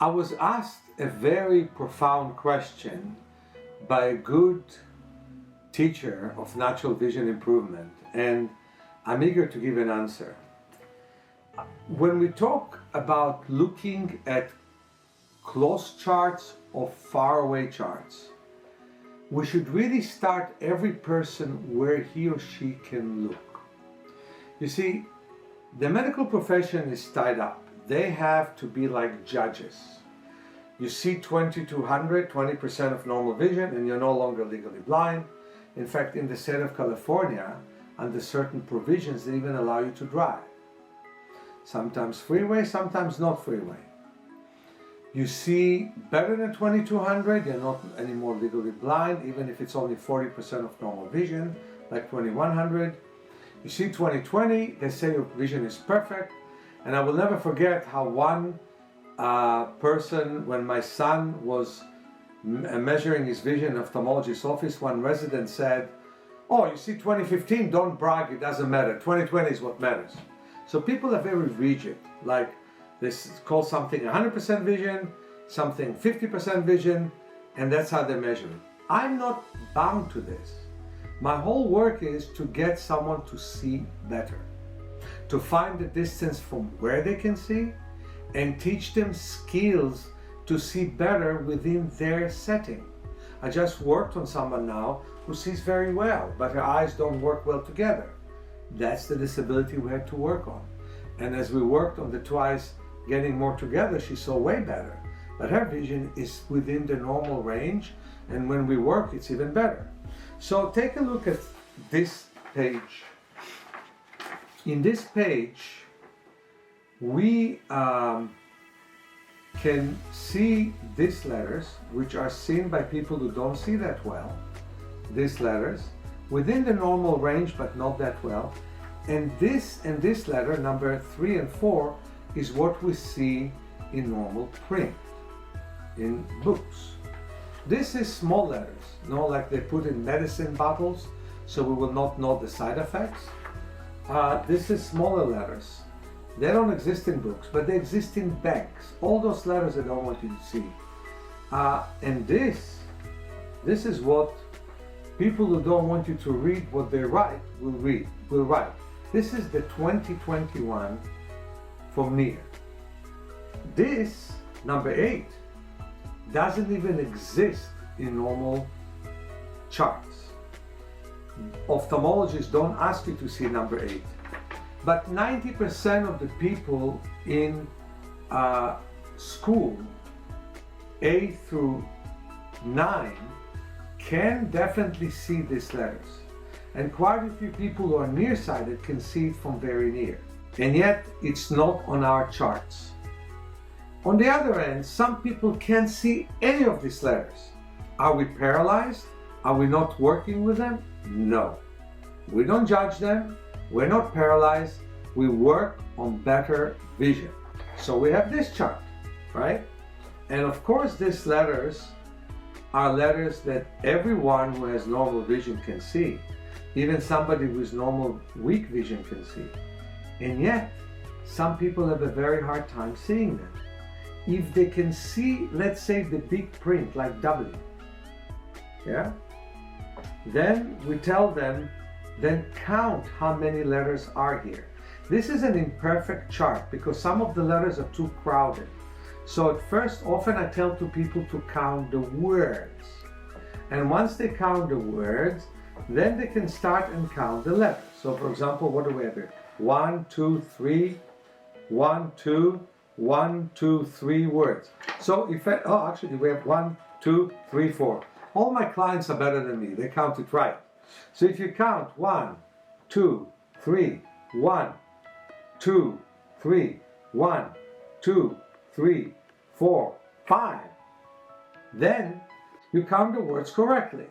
I was asked a very profound question by a good teacher of natural vision improvement, and I'm eager to give an answer. When we talk about looking at close charts or faraway charts, we should really start every person where he or she can look. You see, the medical profession is tied up. They have to be like judges. You see 20/200, 20% of normal vision, and you're no longer legally blind. In fact, in the state of California, under certain provisions, they even allow you to drive. Sometimes freeway, sometimes not freeway. You see better than 20/200, you're not anymore legally blind, even if it's only 40% of normal vision, like 2100. You see 20/20, they say your vision is perfect. And I will never forget how one person, when my son was measuring his vision in ophthalmologist's office, one resident said, "Oh, you see 2015, don't brag, it doesn't matter. 2020 is what matters." So people are very rigid, like this is called something 100% vision, something 50% vision, and that's how they measure it. I'm not bound to this. My whole work is to get someone to see better, to find the distance from where they can see and teach them skills to see better within their setting. I just worked on someone now who sees very well, but her eyes don't work well together. That's the disability we had to work on. And as we worked on the two eyes getting more together, she saw way better. But her vision is within the normal range, and when we work, it's even better. So take a look at this page. In this page, we can see these letters, which are seen by people who don't see that well. These letters, within the normal range, but not that well. And this letter, number 3 and 4, is what we see in normal print, in books. This is small letters, like they put in medicine bottles, so we will not know the side effects. This is smaller letters. They don't exist in books, but they exist in bags. All those letters I don't want you to see. And this is what people who don't want you to read what they write will write. This is the 2021 from Meir. This, number 8, doesn't even exist in normal charts. Ophthalmologists don't ask you to see number 8. But 90% of the people in school, 8 through 9, can definitely see these letters. And quite a few people who are nearsighted can see it from very near. And yet, it's not on our charts. On the other end, some people can't see any of these letters. Are we paralyzed? Are we not working with them? No. We don't judge them. We're not paralyzed. We work on better vision. So we have this chart, right? And of course, these letters are letters that everyone who has normal vision can see. Even somebody with normal weak vision can see. And yet, some people have a very hard time seeing them. If they can see, let's say, the big print like W, yeah? Then we tell them, then count how many letters are here. This is an imperfect chart because some of the letters are too crowded. So at first, often I tell to people to count the words. And once they count the words, then they can start and count the letters. So for example, what do we have here? 1, 2, 3, 1, 2, 1, 2, 3 words. So if actually we have 1, 2, 3, 4. All my clients are better than me. They count it right. So if you count 1, 2, 3, 1, 2, 3, 1, 2, 3, 4, 5, then you count the words correctly.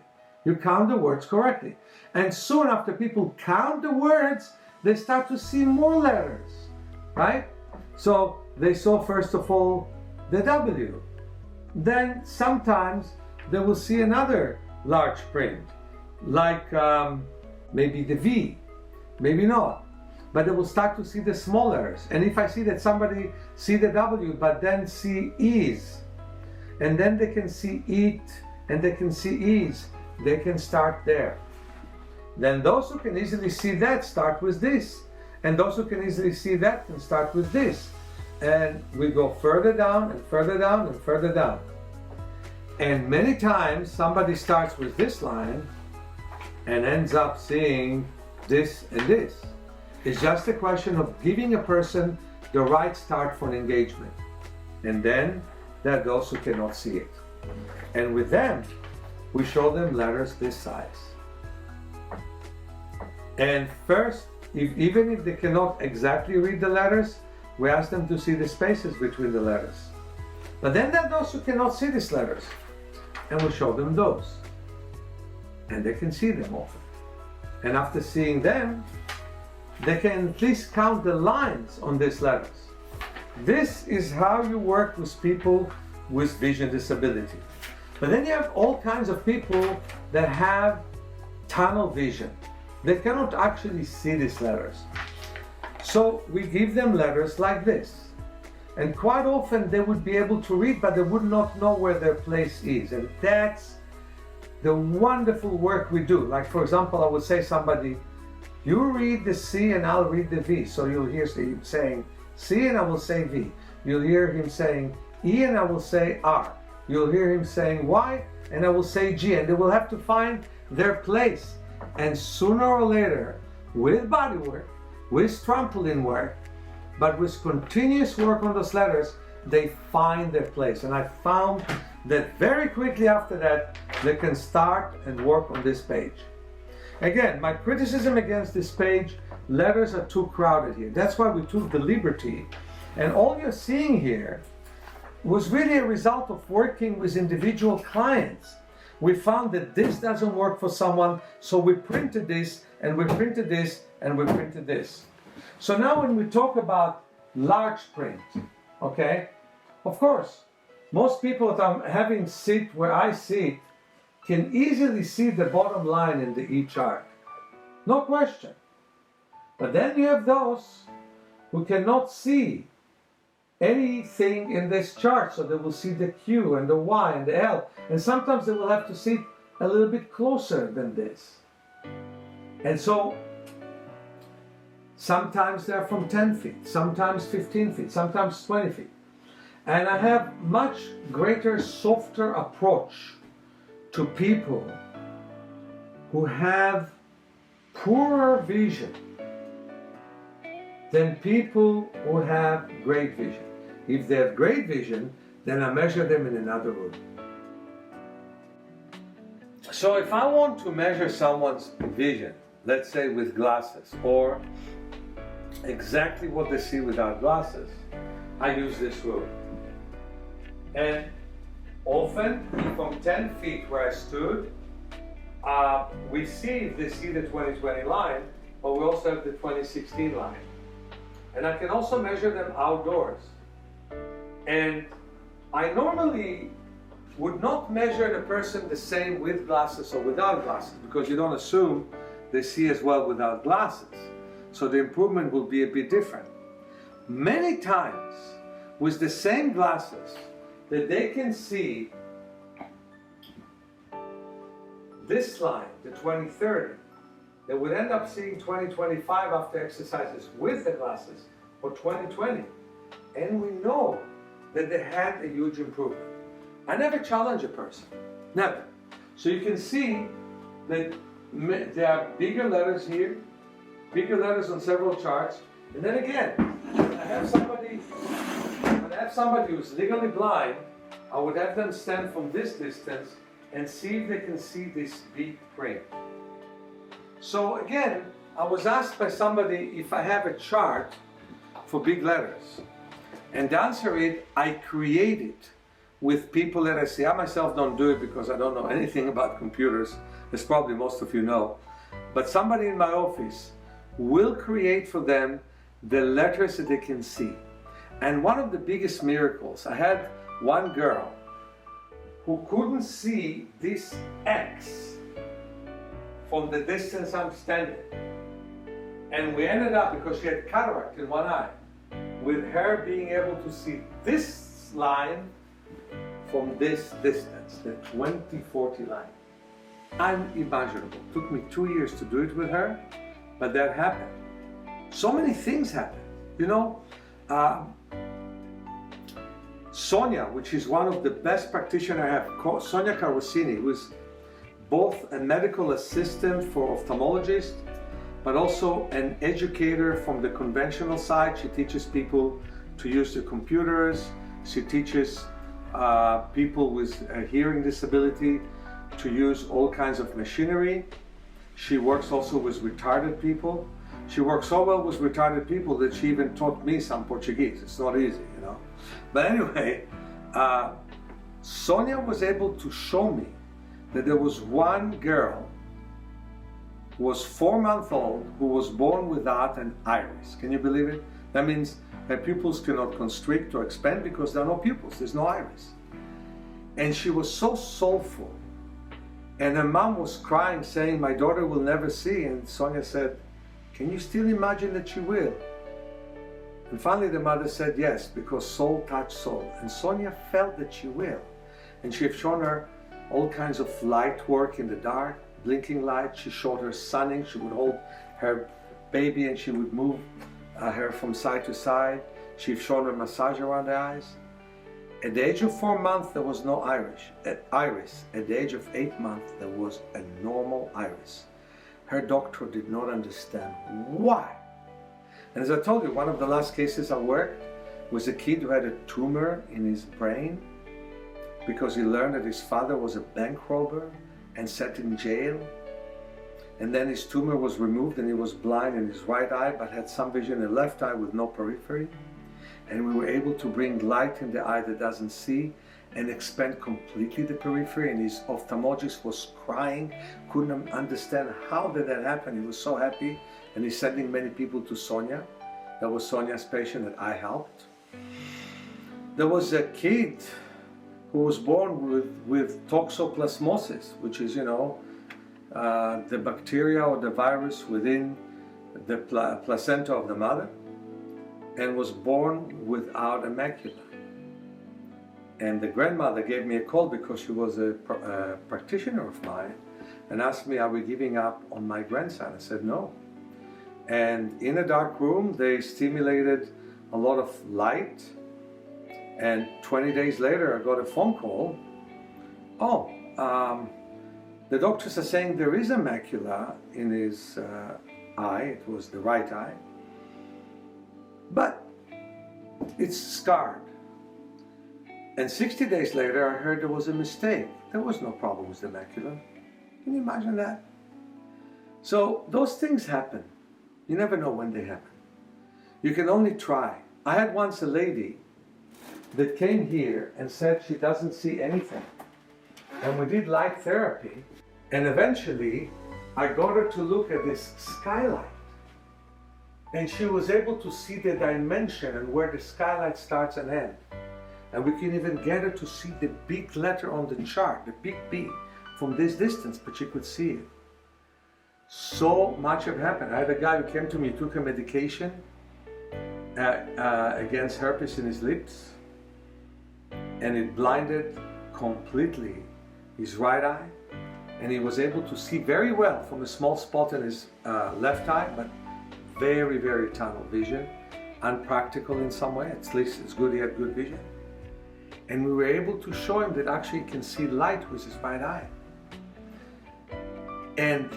You count the words correctly. And soon after people count the words, they start to see more letters, right? So they saw first of all the W. Then sometimes they will see another large print, like maybe the V, maybe not. but they will start to see the small letters. And if I see that somebody see the W, but then see E's, and then they can see eat, and they can see E's, they can start there. Then those who can easily see that start with this. And those who can easily see that can start with this. And we go further down and further down and further down. And many times somebody starts with this line and ends up seeing this and this. It's just a question of giving a person the right start for an engagement. And then there are those who cannot see it. And with them, we show them letters this size. And first, even if they cannot exactly read the letters, we ask them to see the spaces between the letters. But then there are those who cannot see these letters, and we show them those. And they can see them often. And after seeing them, they can at least count the lines on these letters. This is how you work with people with vision disability. But then you have all kinds of people that have tunnel vision. They cannot actually see these letters. So we give them letters like this. And quite often they would be able to read, but they would not know where their place is. And that's the wonderful work we do. Like, for example, I would say somebody, you read the C and I'll read the V. So you'll hear him saying C and I will say V. You'll hear him saying E and I will say R. You'll hear him saying Y and I will say G. And they will have to find their place. And sooner or later, with body work, with trampoline work, but with continuous work on those letters, they find their place. And I found that very quickly after that, they can start and work on this page. Again, my criticism against this page, letters are too crowded here. That's why we took the liberty. And all you're seeing here was really a result of working with individual clients. We found that this doesn't work for someone, so we printed this, and we printed this, and we printed this. So now when we talk about large print, okay, of course, most people that I'm having sit where I sit can easily see the bottom line in the E chart. No question. But then you have those who cannot see anything in this chart, so they will see the Q and the Y and the L, and sometimes they will have to sit a little bit closer than this. And so sometimes they're from 10 feet, sometimes 15 feet, sometimes 20 feet. And I have much greater, softer approach to people who have poorer vision than people who have great vision. If they have great vision, then I measure them in another room. So if I want to measure someone's vision, let's say with glasses, or exactly what they see without glasses, I use this rule. And often, from 10 feet where I stood, we see if they see the 2020 line, but we also have the 2016 line. And I can also measure them outdoors. And I normally would not measure the person the same with glasses or without glasses, because you don't assume they see as well without glasses. So the improvement will be a bit different. Many times, with the same glasses, that they can see this line, the 2030, they would end up seeing 2025 after exercises with the glasses, or 2020. And we know that they had a huge improvement. I never challenge a person, never. So you can see that there are bigger letters here, bigger letters on several charts. And then again, when I have somebody who's legally blind, I would have them stand from this distance and see if they can see this big print. So again, I was asked by somebody if I have a chart for big letters. And the answer is, I create it with people that I see. I myself don't do it because I don't know anything about computers, as probably most of you know. But somebody in my office will create for them the letters that they can see. And one of the biggest miracles, I had one girl who couldn't see this X from the distance I'm standing. And we ended up, because she had cataract in one eye, with her being able to see this line from this distance, the 20/40 line. Unimaginable. Took me 2 years to do it with her, but that happened. So many things happened. You know, Sonia, which is one of the best practitioners I have, Sonia Carosini, who is both a medical assistant for ophthalmologists, but also an educator from the conventional side. She teaches people to use the computers. She teaches people with a hearing disability to use all kinds of machinery. She works also with retarded people. She works so well with retarded people that she even taught me some Portuguese. It's not easy, you know. But anyway, Sonia was able to show me that there was one girl who was 4 months old who was born without an iris. Can you believe it? That means her pupils cannot constrict or expand because there are no pupils, there's no iris. And she was so soulful. And her mom was crying, saying, my daughter will never see. And Sonia said, can you still imagine that she will? And finally the mother said yes, because soul touched soul. And Sonia felt that she will. And she had shown her all kinds of light work in the dark, blinking light. She showed her sunning. She would hold her baby and she would move her from side to side. She showed her massage around the eyes. At the age of 4 months, there was no iris. At the age of 8 months, there was a normal iris. Her doctor did not understand why. And as I told you, one of the last cases I worked was a kid who had a tumor in his brain because he learned that his father was a bank robber and sat in jail. And then his tumor was removed and he was blind in his right eye but had some vision in the left eye with no periphery. And we were able to bring light in the eye that doesn't see and expand completely the periphery. And his ophthalmologist was crying, couldn't understand how did that happen. He was so happy, and he's sending many people to Sonia. That was Sonia's patient that I helped. There was a kid who was born with toxoplasmosis, which is, you know, the bacteria or the virus within the placenta of the mother, and was born without a macula. And the grandmother gave me a call because she was a practitioner of mine and asked me, are we giving up on my grandson? I said no. And in a dark room, they stimulated a lot of light. And 20 days later, I got a phone call. The doctors are saying there is a macula in his eye. It was the right eye. But it's scarred. And 60 days later, I heard there was a mistake. There was no problem with the macula. Can you imagine that? So those things happen. You never know when they happen. You can only try. I had once a lady that came here and said she doesn't see anything. And we did light therapy. And eventually, I got her to look at this skylight. And she was able to see the dimension and where the skylight starts and ends. And we can even get her to see the big letter on the chart, the big B, from this distance, but she could see it. So much have happened. I had a guy who came to me, took a medication against herpes in his lips, and it blinded completely his right eye, and he was able to see very well from a small spot in his left eye, but very, very tunnel vision, unpractical in some way. At least it's good he had good vision. And we were able to show him that actually he can see light with his right eye. And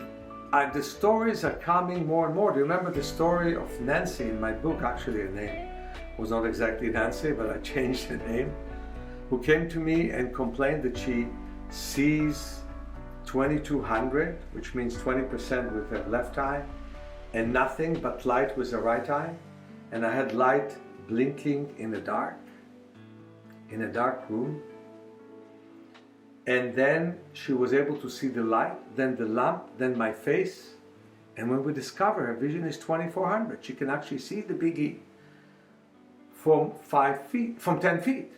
the stories are coming more and more. Do you remember the story of Nancy in my book? Actually, her name was not exactly Nancy, but I changed the name. Who came to me and complained that she sees 2200, which means 20% with her left eye, and nothing but light with the right eye. And I had light blinking in the dark, in a dark room. And then she was able to see the light, then the lamp, then my face. And when we discover her vision is 2400, she can actually see the big E from 10 feet.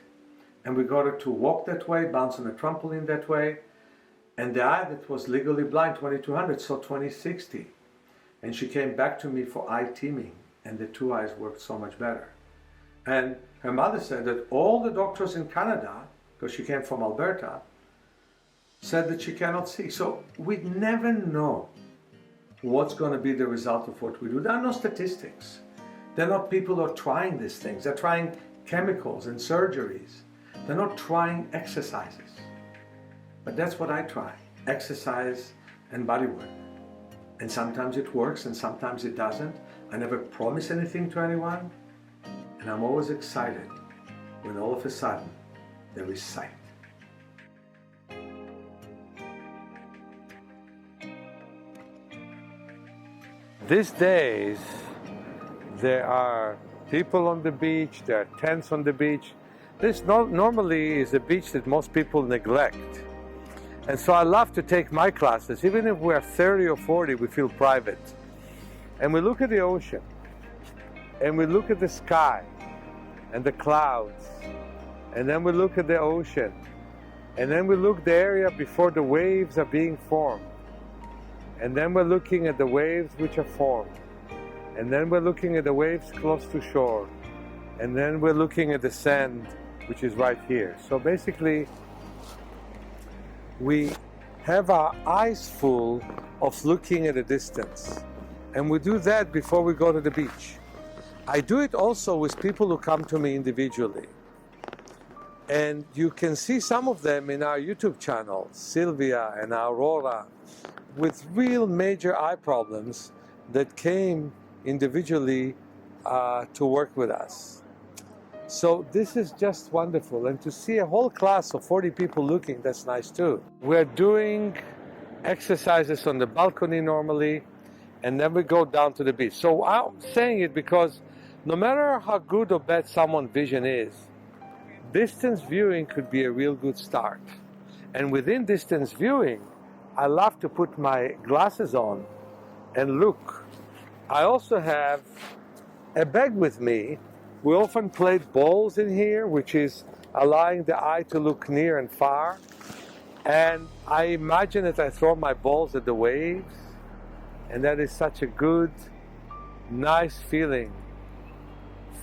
And we got her to walk that way, bounce on a trampoline that way. And the eye that was legally blind, 2200, saw 2060. And she came back to me for eye teaming, and the two eyes worked so much better. And her mother said that all the doctors in Canada, because she came from Alberta, said that she cannot see. So we never know what's going to be the result of what we do. There are no statistics. There are not people who are trying these things. They're trying chemicals and surgeries. They're not trying exercises. But that's what I try, exercise and body work. And sometimes it works and sometimes it doesn't. I never promise anything to anyone. And I'm always excited when all of a sudden there is sight. These days, there are people on the beach, there are tents on the beach. This normally is a beach that most people neglect. And so I love to take my classes. Even if we're 30 or 40, we feel private. And we look at the ocean, and we look at the sky, and the clouds, and then we look at the ocean, and then we look the area before the waves are being formed. And then we're looking at the waves which are formed. And then we're looking at the waves close to shore. And then we're looking at the sand, which is right here. So basically, we have our eyes full of looking at a distance. And we do that before we go to the beach. I do it also with people who come to me individually. And you can see some of them in our YouTube channel, Sylvia and Aurora, with real major eye problems that came individually to work with us. So this is just wonderful. And to see a whole class of 40 people looking, that's nice too. We're doing exercises on the balcony normally, and then we go down to the beach. So I'm saying it because no matter how good or bad someone's vision is, distance viewing could be a real good start. And within distance viewing, I love to put my glasses on and look. I also have a bag with me. We often play balls in here, which is allowing the eye to look near and far. And I imagine that I throw my balls at the waves, and that is such a good, nice feeling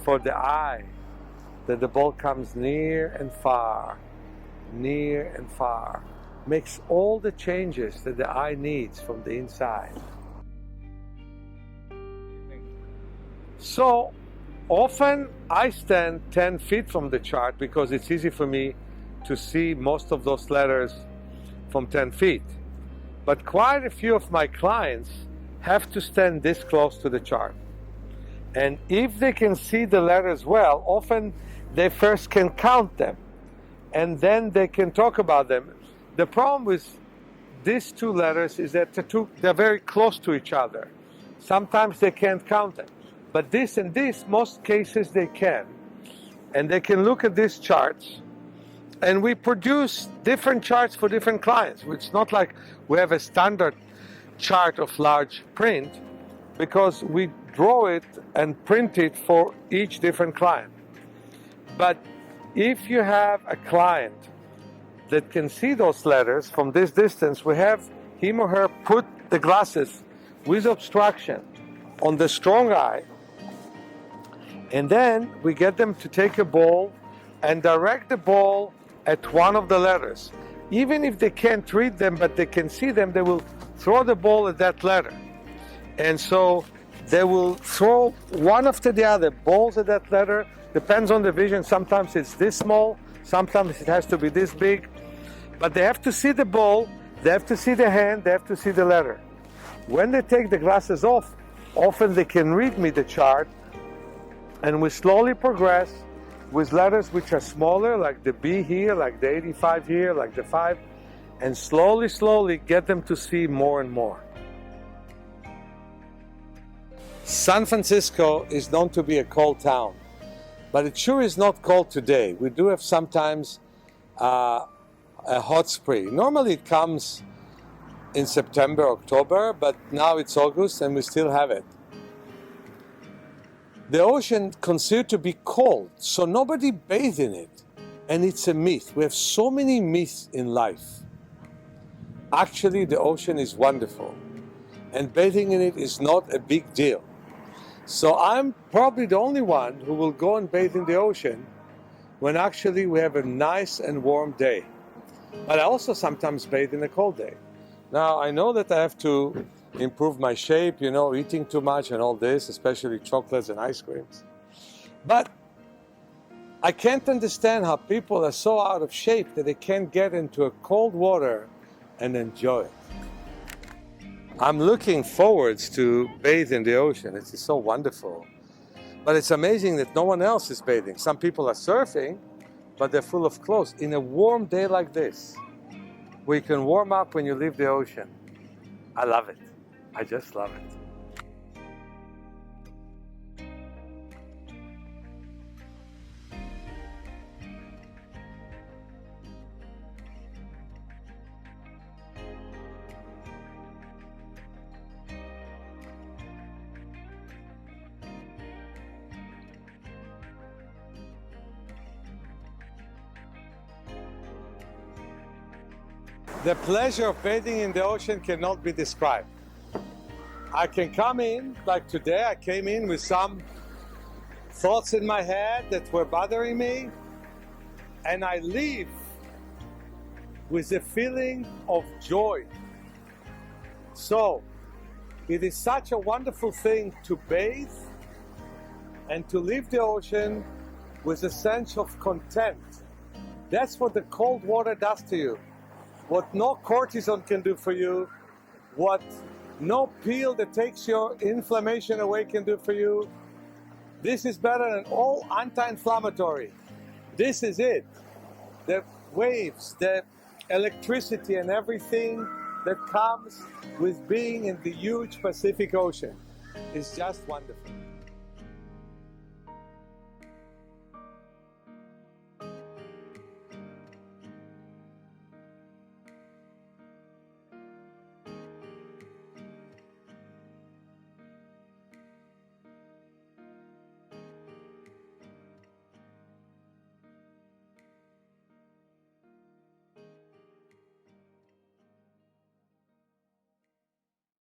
for the eye, that the ball comes near and far, near and far. Makes all the changes that the eye needs from the inside. So often I stand 10 feet from the chart because it's easy for me to see most of those letters from 10 feet. But quite a few of my clients have to stand this close to the chart. And if they can see the letters well, often they first can count them and then they can talk about them. The problem with these two letters is that they're very close to each other. Sometimes they can't count them. But this and this, most cases they can. And they can look at these charts. And we produce different charts for different clients. It's not like we have a standard chart of large print, because we draw it and print it for each different client. But if you have a client that can see those letters from this distance, we have him or her put the glasses with obstruction on the strong eye, and then we get them to take a ball and direct the ball at one of the letters. Even if they can't read them but they can see them, they will throw the ball at that letter. And so they will throw one after the other balls at that letter. Depends on the vision. Sometimes it's this small, sometimes it has to be this big. But they have to see the ball, they have to see the hand, they have to see the letter. When they take the glasses off, often they can read me the chart, and we slowly progress with letters which are smaller, like the B here, like the 85 here, like the 5, and slowly, slowly get them to see more and more. San Francisco is known to be a cold town, but it sure is not cold today. We do have sometimes a hot spring. Normally it comes in September, October, but now it's August and we still have it. The ocean considered to be cold, so nobody bathes in it. And it's a myth. We have so many myths in life. Actually, the ocean is wonderful. and bathing in it is not a big deal. So I'm probably the only one who will go and bathe in the ocean when actually we have a nice and warm day. But I also sometimes bathe in a cold day. Now, I know that I have to improve my shape, eating too much and all this, especially chocolates and ice creams. But I can't understand how people are so out of shape that they can't get into a cold water and enjoy it. I'm looking forward to bathe in the ocean. It's so wonderful. But it's amazing that no one else is bathing. Some people are surfing, but they're full of clothes. In a warm day like this, where you can warm up when you leave the ocean, I love it. I just love it. The pleasure of bathing in the ocean cannot be described. I can come in, like today, I came in with some thoughts in my head that were bothering me, and I leave with a feeling of joy. So, it is such a wonderful thing to bathe and to leave the ocean with a sense of content. That's what the cold water does to you. What no cortisone can do for you, what no pill that takes your inflammation away can do for you. This is better than all anti-inflammatory. This is it. The waves, the electricity and everything that comes with being in the huge Pacific Ocean is just wonderful.